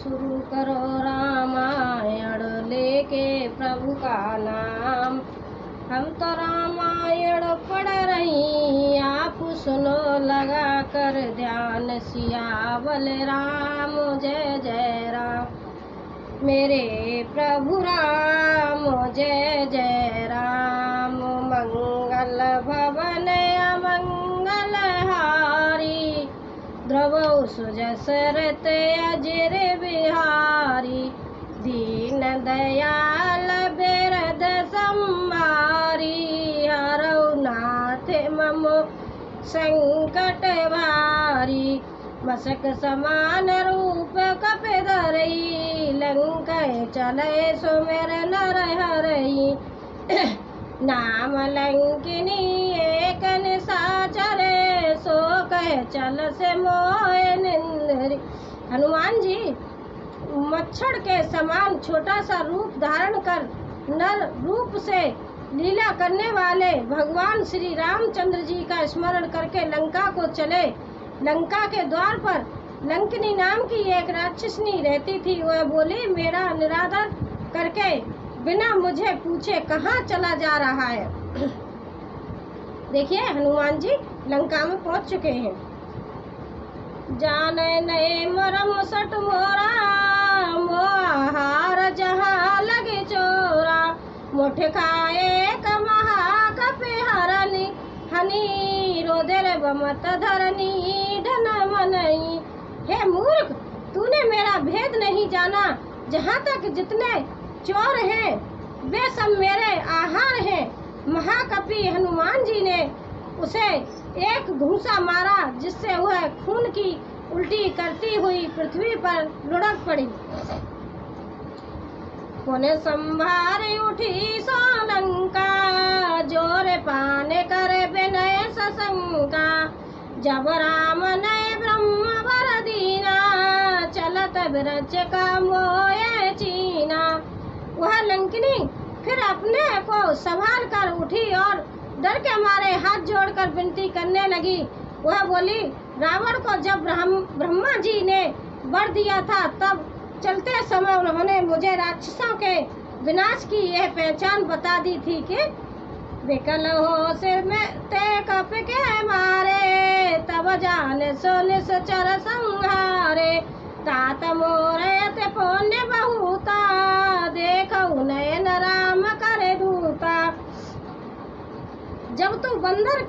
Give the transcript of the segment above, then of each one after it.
शुरू करो रामायण लेके प्रभु का नाम। हम तो रामायण पढ़ रही, आप सुनो लगा कर ध्यान। सियावल राम जय जय राम, मेरे प्रभु राम जय जय राम। मंगल भवन अमंगल हारी, द्रवौ सुजसरत अजर बिहारी। दीन दयाल बिरद संहारी, हरौ नाथ मम संकट भारी। मसक समान रूप कपि धरई, लंका चले सुमिर नर हरई। नाम लंकिनी एक निशाचर, सो कह चल से मोह निंदरी। हनुमान जी मच्छर के समान छोटा सा रूप धारण कर नर रूप से लीला करने वाले भगवान श्री रामचंद्र जी का स्मरण करके लंका को चले। लंका के द्वार पर लंकिनी नाम की एक राक्षसनी रहती थी। वह बोली, मेरा निरादर करके बिना मुझे पूछे कहाँ चला जा रहा है। देखिए हनुमान जी लंका में पहुंच चुके हैं। जाने नए मरम सट मोरा, मोहार जहाँ लगे चोरा। मुठ खाए कमहा कपि हरनी, हनी रोदर बमत धरनी ढन मनई। हे मूर्ख, तूने मेरा भेद नहीं जाना। जहाँ तक जितने चोर हैं वे सब मेरे आहार हैं। महाकपि हनुमान जी ने उसे एक घूंसा मारा, जिससे वह खून की उल्टी करती हुई पृथ्वी पर लुढ़क पड़ी। पुण्य संभारी उठी सोलंका, जोर पाने करे विनय सशंका। जब राम ने ब्रह्म वर दीना, चलत बिरज का मोय चीना। वह लंकिनी फिर अपने को संभाल कर उठी और डर के मारे हाथ जोड़कर विनती करने लगी। वह बोली, रावण को जब ब्रह्मा जी ने वर दिया था, तब चलते समय उन्होंने मुझे राक्षसों के विनाश की यह पहचान बता दी थी कि विकल हो सिर में ते कप के मारे, तब जाने सो निश्चर संहारे। तात मोरे ते पुण्य बहुता, देखऊ नयन राम करे दूता। जब तू बंदर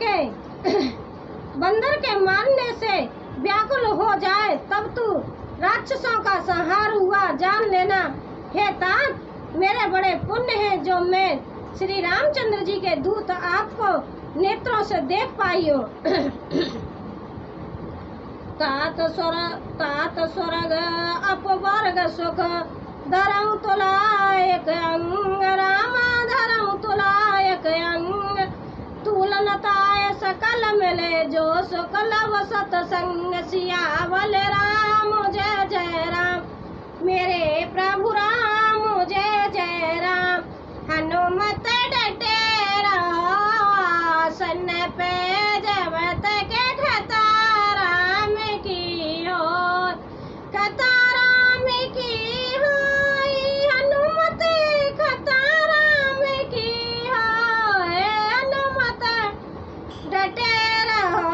के मारने से व्याकुल हो जाए, तब तू राक्षसों का संहार हुआ जान लेना। हे तात, मेरे बड़े पुण्य हैं जो मैं श्री रामचंद्र जी के दूत आपको नेत्रों से देख पाई हूँ। तात स्वर्ग अपवर्ग सुख, धरऊ तुलायक अंग। रामा धरऊ तुलायक अंग, तुलनताय सकल मिले जो सुकल वसत संग। सियावल राम जय जय राम, मेरे प्रभु राम जय जय राम। हनुमत डटे रहो आसन पे, जबत के कथा राम की हो, कथा राम की हो। हनुमत कथा राम की हो, हनुमत डटे रहो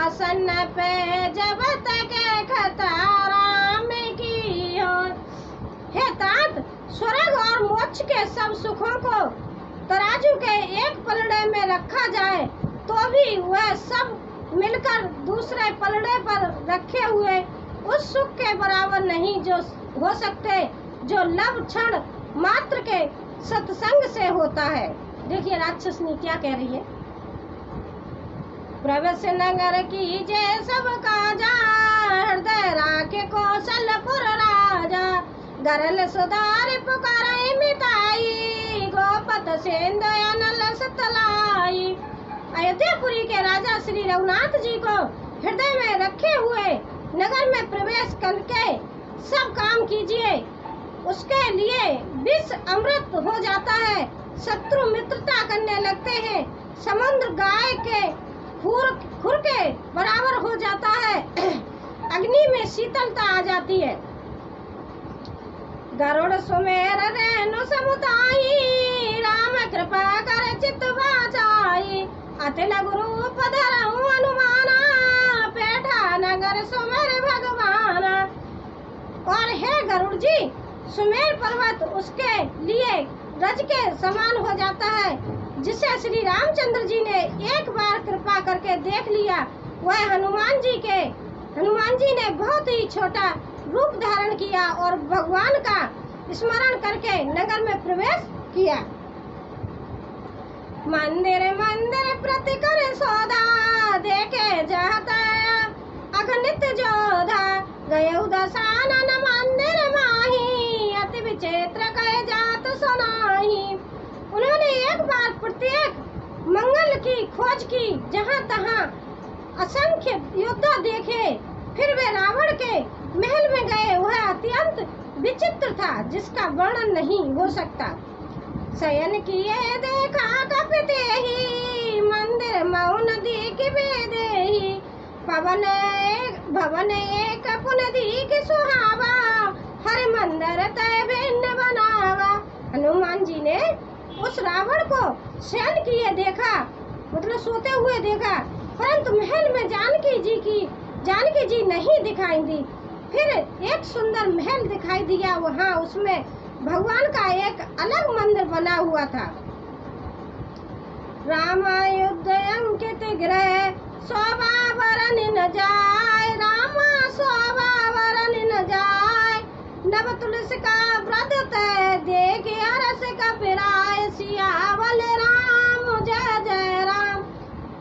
आसन पे, जबत के कथा राम की हो। हे तात, स्वर्ग और मोक्ष के सब सुखों को तराजू के एक पलड़े में रखा जाए तो भी वह सब मिलकर दूसरे पलड़े पर रखे हुए उस सुख के बराबर नहीं जो हो सकते, जो लब क्षण मात्र के सत्संग से होता है। देखिए राक्षसनी क्या कह रही है। प्रवेश नगर की जय सब काजा, हृदय राखे कौशलपुर राजा। गरल सुधार पुकारे मिताई, गोपत सेंद अनल सतलाई। अयोध्यापुरी के राजा श्री रघुनाथ जी को हृदय में रखे हुए नगर में प्रवेश करके सब काम कीजिए। उसके लिए विष अमृत हो जाता है, शत्रु मित्रता करने लगते हैं, समुद्र गाय के खुर के बराबर हो जाता है, अग्नि में शीतलता आ जाती है। गरुड़ सुमेर रेणु समुदाई, राम कृपा कर चित बाचाई। अति लघु रूप धरऊं हनुमाना, बैठा नगर सुमेर भगवाना। और हे गरुड़ जी, सुमेर पर्वत उसके लिए रज के समान हो जाता है, जिसे श्री रामचंद्र जी ने एक बार कृपा करके देख लिया। वह हनुमान जी ने बहुत ही छोटा रूप धारण किया और भगवान का स्मरण करके नगर में प्रवेश किया। मंदिर मंदिर प्रति कर सौदा, देखे जाता अगणित जोधा। गए दशानन मंदिर माही, अति विचित्र कहे जात सुनाही। उन्होंने एक बार प्रत्येक मंगल की खोज की, जहाँ तहाँ असंख्य योद्धा देखे। फिर वे रावण के महल में गए। वह अत्यंत विचित्र था, जिसका वर्णन नहीं हो सकता। शयन किए देखा कपिते ही, मंदिर मौन दीक बेदेही। भवन एक पुन दीक सुहावा, हर मंदिर तय भिन्न बनावा। हनुमान जी ने उस रावण को शयन किए देखा, मतलब सोते हुए देखा, परंतु महल में जानकी जी नहीं दिखाई दी। फिर एक सुंदर महल दिखाई दिया। वहाँ उसमें भगवान का एक अलग मंदिर बना हुआ था। रामायुध अंकित गृह, शोभा वरन न जाय। रामा शोभा वरन न जाय, नव तुलसी का व्रत तय, देखे अरस का पिराय। सियावल राम जय जय राम,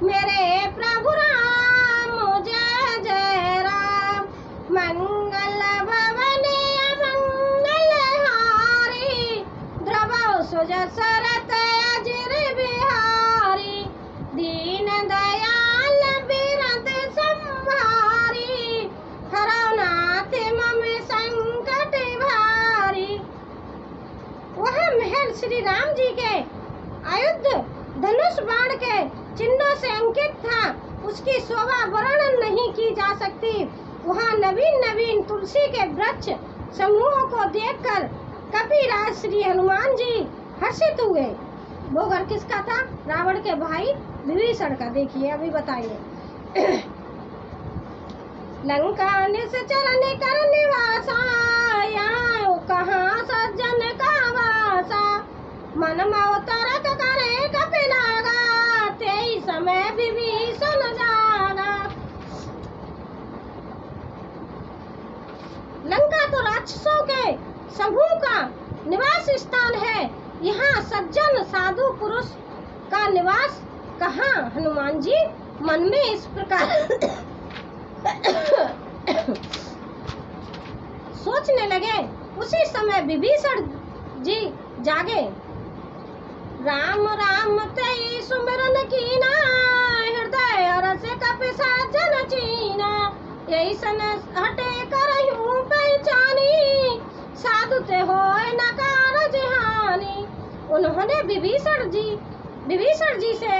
मेरे प्रभु राम जय जय राम। मंगल भवन अमंगल हारी, ध्रुव सुजसरत अजिर बिहारी। दीन दयाल बिरद संभारी, हरौ नाथ मम संकट भारी। वह महल श्री राम जी के आयुध धनुष बाण के चिन्हों से अंकित था। उसकी शोभा वर्णन नहीं की जा सकती। वहाँ नवीन तुलसी के वृक्ष समूहों को देखकर कपिराज श्री हनुमान जी हर्षित हुए। वो घर किसका था? रावण के भाई विभीषण का। देखिए अभी बताइए। लंका निश्चर कर निवासा, यहाँ कहाँ सज्जन का वासा। मन मौ तरक करे कपिलागा, तेई समय विभीषण जागा। लंका तो राक्षसों के समूह का निवास स्थान है। यहाँ सज्जन साधु पुरुष का निवास कहाँ? हनुमान जी मन में इस प्रकार सोचने लगे। उसी समय विभीषण जी जागे। राम राम तई सुमिरन कीना, हृदय हरष कपि सज्जन चीना। यही सन हटे करहूँ पहचानी, साधु ते होए न कारज हानि। उन्होंने विभीषण जी से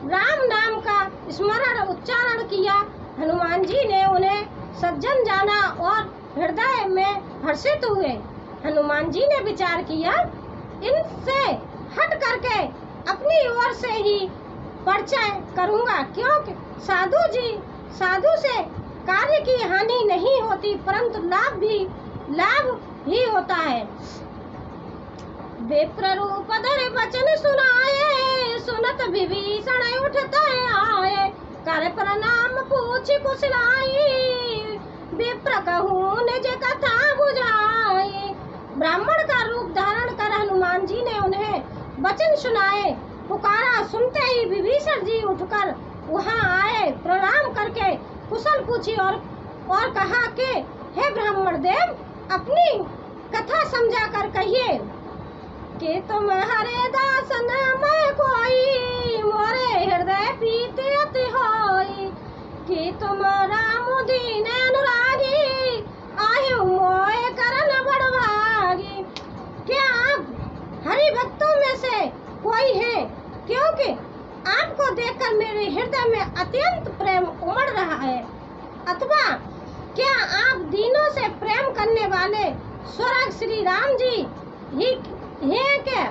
राम नाम का स्मरण उच्चारण किया। हनुमान जी ने उन्हें सज्जन जाना और हृदय में हर्षित हुए। हनुमान जी ने विचार किया, इनसे हट करके अपनी ओर से ही परिचय करूंगा, क्योंकि साधु से कार्य की हानि नहीं होती, परंतु लाभ ही होता है। विप्र रूप धर वचन सुनाए, सुनत विभीषण उठते आए। कर प्रणाम पूछ कुशलाई, विप्र कहूँ निज कथा बुझाई। ब्राह्मण का रूप धारण कर हनुमान जी ने उन्हें वचन सुनाए। पुकारा सुनते ही विभीषण जी उठकर वहाँ आए। प्रणाम करके कुशल पूछी और कहा कि हे ब्राह्मण देव, अपनी कथा समझा कर कहिए कि तुम हरे दास न मैं कोई, मोरे हृदय प्रीति अति होई। कि तुम राम दीन अनुरागी, आयु मोए करन बड़भागी। क्या आप हरि भक्तों में से कोई है? क्योंकि आपको देखकर मेरे हृदय में अत्यंत प्रेम उमड़ रहा है। अथवा क्या आप दीनों से प्रेम करने वाले स्वर्ग श्री राम जी ही हैं के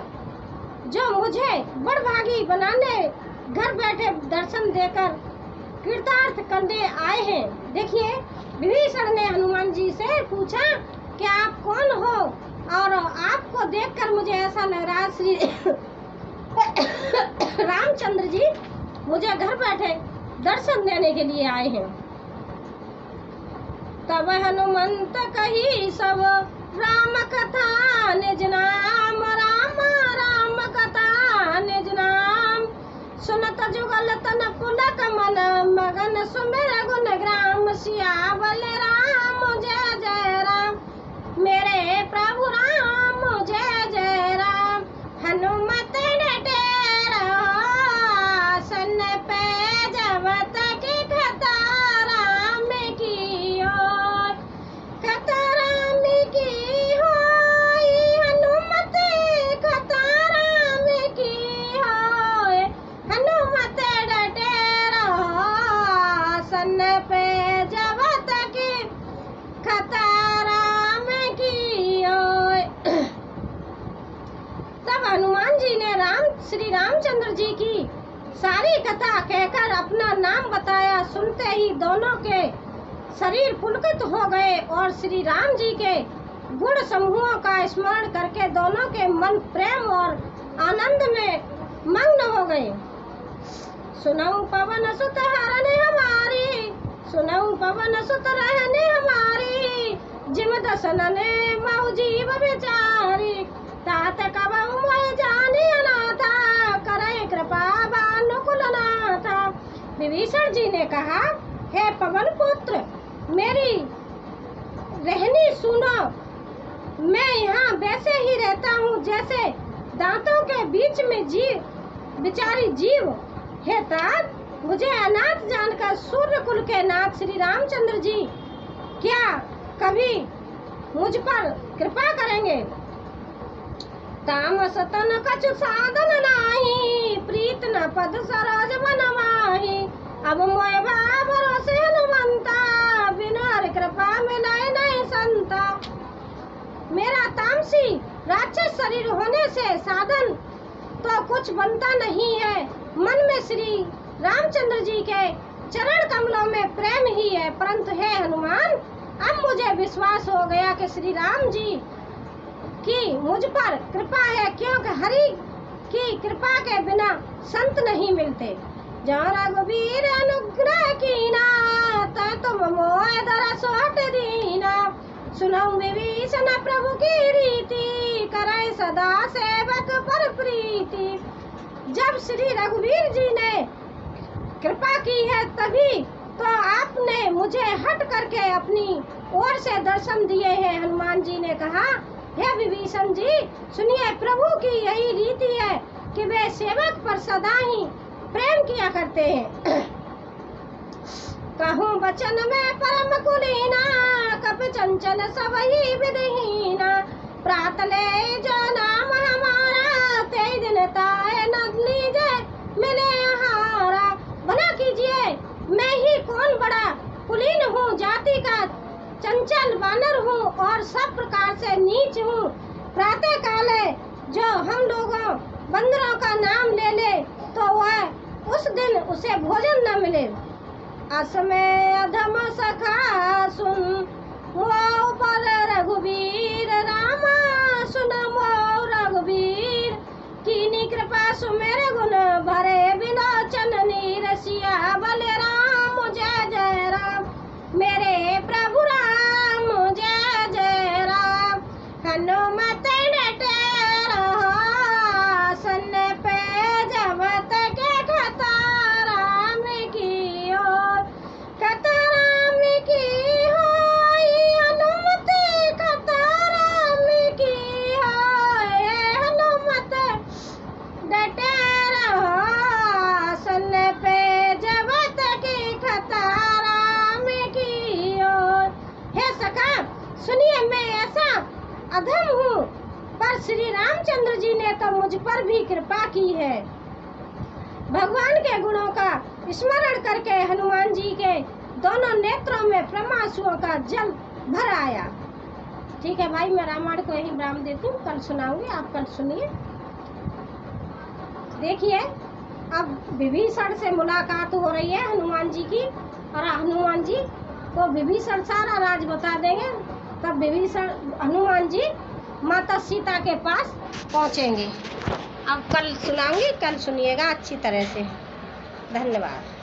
जो मुझे बड़भागी बनाने घर बैठे दर्शन देकर कृतार्थ करने आए हैं। देखिए, विभीषण ने हनुमान जी से पूछा कि आप कौन हो, और आपको देखकर मुझे ऐसा लग रहा है श्री रामचंद्र जी मुझे घर बैठे दर्शन देने के लिए आए हैं। तब हनुमंत कही सब राम कथा निज नाम, राम राम कथा निज नाम। सुनत जुगल तन पुलक मन, मगन सुमिर गुण ग्राम। सियावल राम जय जय राम, मेरे प्रभु राम जय जय राम। हनुमत डटे आसन पे, जब तक कथा राम की ओर, कथा राम की होय। हनुमत कथा राम की होय, हनुमत डटे आसन पे, जब तक कथा राम की ओर। तब हनुमान जी ने श्री रामचंद्र जी की सारी कथा कहकर अपना नाम बताया। सुनते ही दोनों के शरीर पुलकित हो गए और श्री राम जी के गुण समूहों का स्मरण करके दोनों के मन प्रेम और आनंद में मग्न हो गए। सुनऊ पवन सुत हरने हमारी, सुनऊ पवन सुत रहने हमारी। जिम दसनने मऊ जीव बेचारी, तात कबहु मोहि जाने अनाथा। करे कृपा भानुकुल नाथा। विभीषण जी ने कहा, हे पवन पुत्र, मेरी रहनी सुनो। मैं यहाँ वैसे ही रहता हूँ जैसे दांतों के बीच में बेचारी जीव है। तात, मुझे अनाथ जानकर सूर्य कुल के नाथ श्री रामचंद्र जी क्या कभी मुझ पर कृपा करेंगे? तामस तन कछु साधन नाही, प्रीत न पद सरोज बनवाही। अब मोय भरोसे हनुमंता, बिनु हरि कृपा मिलाए नहीं संता। मेरा तामसी राक्षस शरीर होने से साधन तो कुछ बनता नहीं है। मन में श्री रामचंद्र जी के चरण कमलों में प्रेम ही है। परंतु हे हनुमान, अब मुझे विश्वास हो गया कि श्री राम जी की मुझ पर कृपा है, क्योंकि हरि की कृपा के बिना संत नहीं मिलते। जो रघुवीर अनुग्रह कीना, तै तुम मोह दरस हट दीना। सुनऊ विभीषण प्रभु की रीति, करे सदा सेवक पर प्रीति। जब श्री रघुवीर जी ने कृपा की है तभी तो आपने मुझे हट करके अपनी ओर से दर्शन दिए हैं। हनुमान जी ने कहा, हे विभीषण जी, सुनिए, प्रभु की यही रीति है कि वे सेवक पर सदा ही प्रेम किया करते हैं। कहूँ बचन में परम कुलीना, कपि चंचल सबहि विधिहीना। प्रात ले जो नाम हमारा, ते दिन ताए न लीजे मिले हारा। बना कीजिए, मैं ही कौन बड़ा कुलीन हूँ, जाति का चंचल वानर हूँ और सब प्रकार से नीच हूँ। प्रातः काले जो हम लोगों बंदरों का नाम ले ले तो वह उस दिन उसे भोजन न मिले। असमय अधम सखा सुन, वो पर रघुवीर रामा सुन। वो रघुवीर कीनी कृपा सुमेर गुण, भरे विलोचन नीर। सियावल राम जय जय राम, मेरे प्रभु राम जय जय राम। हनुमत डटे आसन पे, जब तक कथा राम की ओर, कथा राम की होय। हनुमत कथा राम की होय, हनुमत डटे आसन पे, जब तक कथा राम की ओर। हे सखा, सुनिए, मैं ऐसा अधम हूँ, पर श्री रामचंद्र जी ने तो मुझ पर भी कृपा की है। भगवान के गुणों का स्मरण करके हनुमान जी के दोनों नेत्रों में प्रेमांसुओं का जल भर आया। ठीक है भाई, मैं रामायण को यही विराम देती हूँ, कल सुनाऊंगी, आप कल सुनिए। देखिए, अब विभीषण से मुलाकात हो रही है हनुमान जी की, और हनुमान जी को विभीषण सारा राज बता देंगे। तब विभीषण हनुमान जी माता सीता के पास पहुँचेंगे। अब कल सुनाऊंगी, कल सुनिएगा अच्छी तरह से। धन्यवाद।